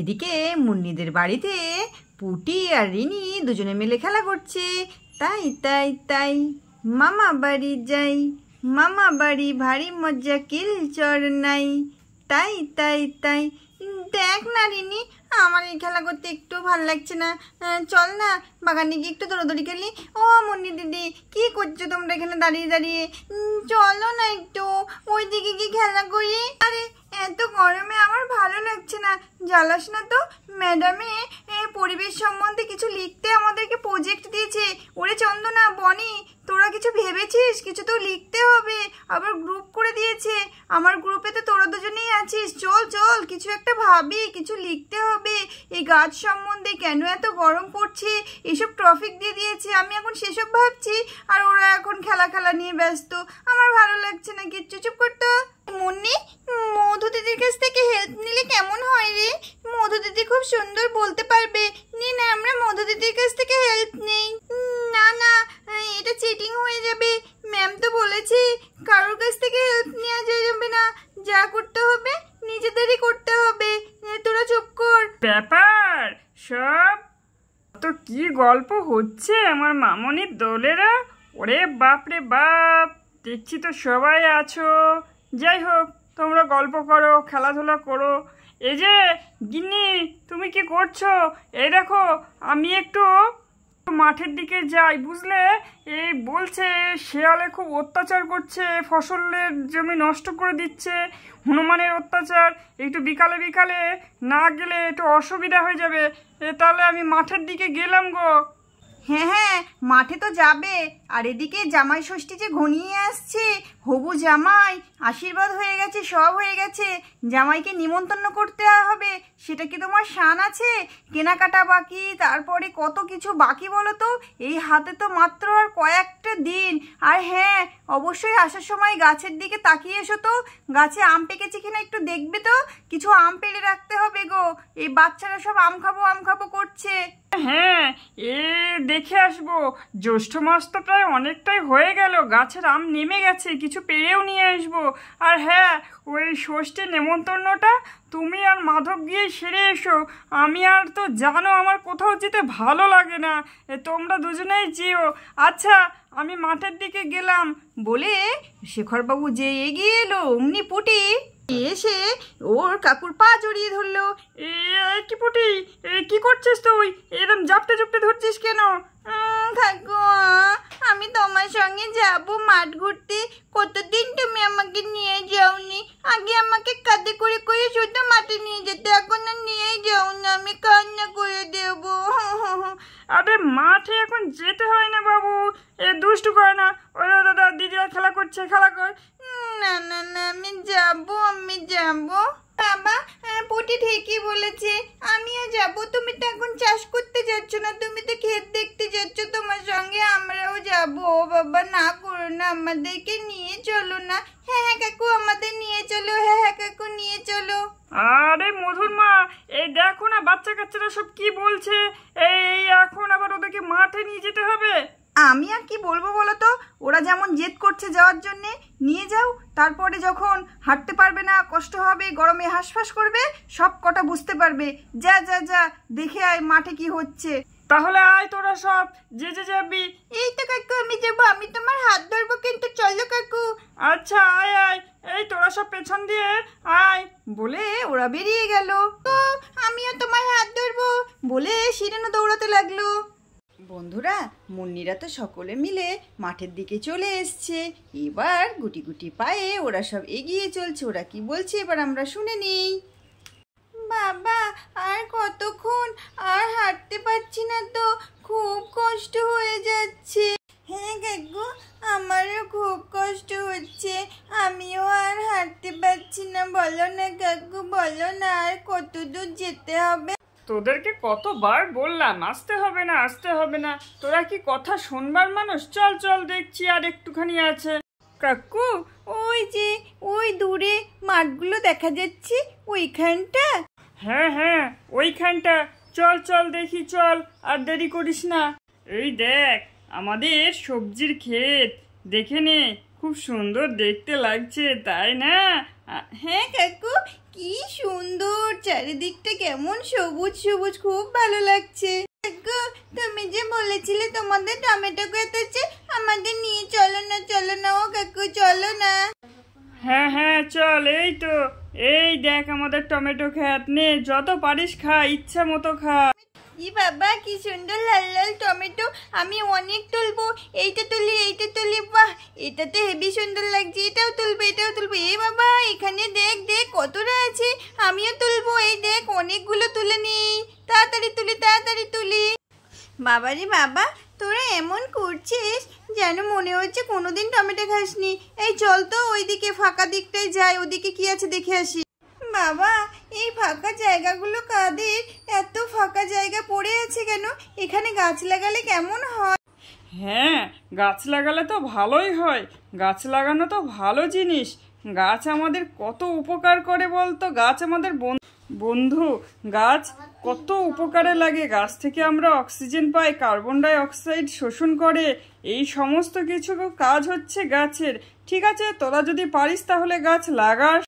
এদিকে মুন্নিদের বাড়িতে পুটি আর রিনি দুজনে মিলে খেলা করছে। তাই তাই তাই মামা বাড়ি যাই, মামা বাড়ি ভারী মজা কিল চড় নাই। তাই তাই তাই দেখ না রিনি, আমার এই খেলা করতে একটু ভালো লাগছে না। চল না বাগানে গিয়ে একটু দৌড়াদৌড়ি খেলি। ও মুন্নি দিদি, কি করছো তোমরা এখানে দাঁড়িয়ে দাঁড়িয়ে? চলো না একটু ওই দিকে গিয়ে খেলা করি। আরে এত গরমে আমার ভালো লাগছে না, জ্বালাস না তো। ম্যাডামে পরিবেশ সম্বন্ধে কিছু লিখতে আমাদেরকে প্রজেক্ট দিয়েছে। ওরে চন্দনা, বনি, তোরা কিছু ভেবেছিস? কিছু তো লিখতে হবে, আবার গ্রুপ করে দিয়েছে। আমার গ্রুপে তো তোরা দুজনেই আছিস। চল চল কিছু একটা ভাবি, কিছু লিখতে হবে এই গাছ সম্বন্ধে। কেন এত গরম পড়ছে, এসব টপিক দিয়ে দিয়েছে। আমি এখন সেসব ভাবছি আর ওরা এখন খেলা খেলা নিয়ে ব্যস্ত। আমার ভালো লাগছে না কিচ্ছু। চুপ করতো। মুন্নি, মধু দিদির কাছ থেকে হেল্প নিলে কেমন হয় রে? মধু দিদি খুব সুন্দর বলতে পারবে। নে না আমরা মধু দিদির কাছ থেকে হেল্প নেই। না না, এটা চিটিং হয়ে যাবে। ম্যাম তো বলেছে কারোর কাছ থেকে হেল্প নেওয়া যাবে না, যা করতে হবে নিজেদেরই করতে হবে। তোরা চুপ কর। ব্যাপার সব তো কি গল্প হচ্ছে আমার মামনির দোলেরা। ওরে বাপ রে বাপ, দেখছি তো সবাই আছো। যাই হোক, তোমরা গল্প করো, খেলাধুলা করো। এই যে গিন্নি, তুমি কি করছো? এই দেখো, আমি একটু মাঠের দিকে যাই, বুঝলে। এই বলছে শেয়ালে খুব অত্যাচার করছে, ফসলের জমি নষ্ট করে দিচ্ছে, হনুমানের অত্যাচার। একটু বিকালে বিকালে না গেলে একটু অসুবিধা হয়ে যাবে। তাহলে আমি মাঠের দিকে গেলাম গো। হ্যাঁ হ্যাঁ, মাঠে তো যাবে। আর এদিকে জামাই ষষ্ঠী যে ঘনিয়ে আসছে, হবু জামাই আশীর্বাদ হয়ে গেছে, সব হয়ে গেছে। জামাইকে নিমন্ত্রণ করতে হবে, সেটা কি তোমার শান আছে? কেনাকাটা বাকি, তারপরে কত কিছু বাকি বলো তো। এই হাতে তো মাত্র আর কয়েকটা দিন। আর হ্যাঁ, অবশ্যই আসার সময় গাছের দিকে তাকিয়ে এসো তো, গাছে আম পেকেছে কিনা একটু দেখবে তো। কিছু আম পেড়ে রাখতে হবে গো, এই বাচ্চারা সব আম খাবো করছে। হ্যাঁ, দেখে আসবো। জ্যৈষ্ঠ মাস তো প্রায় অনেকটাই হয়ে গেল, গাছের আম নেমে গেছে, কিছু পেরেও নিয়ে আসবো। আর হ্যাঁ, ওই ষষ্ঠীর নেমন্তন্নটা তুমি আর মাধব গিয়ে সেরে এসো। আমি আর তো জানো আমার কোথাও যেতে ভালো লাগে না, তোমরা দুজনেই যেও। আচ্ছা, আমি মাঠের দিকে গেলাম। বলে শেখরবাবু যে এগিয়ে এলো, অমনি পুটি এসে ওর কাকুর পা জড়িয়ে ধরলো। কি পুটি, কি করছিস তুই? এরকম জাপটে জাপটে ধরছিস কেন? কাকু, আমি তোমার সঙ্গে যাব মাঠ ঘুরতে। কতদিন তুমি আমাকে নিয়ে যাওনি। আগে আমাকে কাঁধে করে করে শুধু মাঠে নিয়ে যেতে, এখন আর নিয়ে যাও না, আমি কান্না করে দেব। আরে মাঠে এখন যেতে হয় না বাবু, দুষ্টু করে না। ওই দাদা দিদিরা খেলা করছে, খেলা কর। না না না, আমি যাব। বাবা, পুটি ঠিকই বলেছে, আমিও যাব। তুমি তো এখন চাষ করতে যাচ্ছ না, তুমি তো ক্ষেত দেখতে যাচ্ছ। তোমার সঙ্গে আমরাও যাব। বাবা না করো না, আমাদেরকে নিয়ে চলো না। হ্যাঁ হ্যাঁ কাকু, আমাদের নিয়ে চলো। হ্যাঁ হ্যাঁ কাকু, নিয়ে চলো। আরে মধুর মা, এই দেখো না বাচ্চা কাচ্চারা সব কি বলছে। এই এখন আবার ওদেরকে মাঠে নিয়ে যেতে হবে। আমি আর কি বলবো বলো তো, ওরা যেমন জেদ করছে যাওয়ার জন্যে, নিয়ে যাও। তারপরে যখন হাঁটতে পারবে না, কষ্ট হবে, গরমে হাঁসফাঁস করবে, সব কটা বুঝতে পারবে। যা যা যা, দেখে আয় মাঠে কি হচ্ছে। তাহলে আয় তোরা সব, যে যাবি। এই তো কাকু, আমি যাবো। আমি তোমার হাত ধরবো, কিন্তু চলো কাকু। আচ্ছা আয় আয়, এই তোরা সব পেছন দিয়ে আয়। বলে ওরা বেরিয়ে গেল। তো আমিও তোমার হাত ধরবো বলে শিরিনও দৌড়াতে লাগলো। বন্ধুরা, মুন্নিরা তো সকলে মিলে মাঠের দিকে চলে এসছে। এবার গুটি গুটি পায়ে ওরা সব এগিয়ে চলছে। ওরা কি বলছে এবার আমরা শুনে নিই। বাবা, আর কতক্ষণ? আর হাঁটতে পারছি না তো, খুব কষ্ট হয়ে যাচ্ছে। হ্যাঁ কাকু, আমারও খুব কষ্ট হচ্ছে। আমিও আর হাঁটতে পারছি না। বলো না কাকু, বলো না, আর কত দূর যেতে হবে? তোদেরকে কতবার বললাম আসতে হবে না, আসতে হবে না। তোরা কি কথা শুনবার মানুষ? চল চল, দেখছি আর একটুখানি আছে। কাকু, ওই যে ওই দূরে মাঠগুলো দেখা যাচ্ছে, ওইখানটা। হ্যাঁ হ্যাঁ, ওইখানটা। চল চল দেখি, চল, আর দেরি করিস না। এই দেখ আমাদের সবজির ক্ষেত, দেখে নে, খুব সুন্দর দেখতে লাগছে, তাই না? হ্যাঁ কাকু, কি সুন্দর, চারিদিকটা কেমন সবুজ সবুজ, খুব ভালো লাগছে। কাকু, তুমি যে বলেছিলে তোমাদের টমেটো ক্ষেত আছে, আমাদের নিয়ে চলো না, চলো না ও কাকু, চলো না। হ্যাঁ হ্যাঁ চল, এই তো, এই দেখ আমাদের টমেটো ক্ষেত, নে যত পারিস খা, ইচ্ছা মতো খা। ই বাবা, কি সুন্দর লাল লাল টমেটো, আমি অনেক তুলবো। এইটা তুলি, এইটা তুলি, বাহ এটা তো হেবি সুন্দর লাগছে, এটাও তুলবো, এটাও তুলবো। এ বাবা, এখানে দেখ দেখ কতটা আছে, আমিও তুলবো। এই দেখ অনেকগুলো তুলে নিই, তাড়াতাড়ি তুলি, তাড়াতাড়ি তুলি। বাবারে বাবা, তোরা এমন করছিস যেন মনে হচ্ছে কোনোদিন টমেটো খাসনি। এই চল তো ওইদিকে ফাঁকা দিকটায় যাই, ওদিকে কি আছে দেখে আসি। বাবা, এই ফাঁকা জায়গাগুলো কাদের? এত ফাঁকা জায়গা পড়ে আছে কেন? এখানে গাছ লাগালে কেমন হয়? হ্যাঁ, গাছ লাগালে তো ভালোই হয়, গাছ লাগানো তো ভালো জিনিস। গাছ আমাদের কত উপকার করে বলতো, গাছ আমাদের বন্ধু। গাছ কত উপকারে লাগে, গাছ থেকে আমরা অক্সিজেন পাই, কার্বন ডাই অক্সাইড শোষণ করে, এই সমস্ত কিছু কাজ হচ্ছে গাছের। ঠিক আছে, তোরা যদি পারিস তাহলে গাছ লাগাস।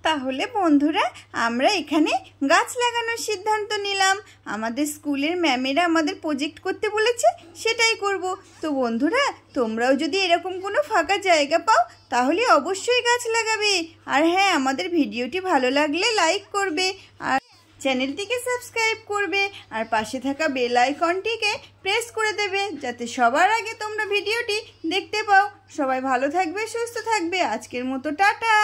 তাহলে বন্ধুরা, আমরা এখানে গাছ লাগানোর সিদ্ধান্ত নিলাম। আমাদের স্কুলের ম্যামেরা আমাদের প্রজেক্ট করতে বলেছে, সেটাই করব। তো বন্ধুরা, তোমরাও যদি এরকম কোনো ফাঁকা জায়গা পাও তাহলে অবশ্যই গাছ লাগাবে। আর হ্যাঁ, আমাদের ভিডিওটি ভালো লাগলে লাইক করবে, আর চ্যানেলটিকে সাবস্ক্রাইব করবে, আর পাশে থাকা বেল আইকনটিকে প্রেস করে দেবে, যাতে সবার আগে তোমরা ভিডিওটি দেখতে পাও। সবাই ভালো থাকবে, সুস্থ থাকবে। আজকের মতো টাটা।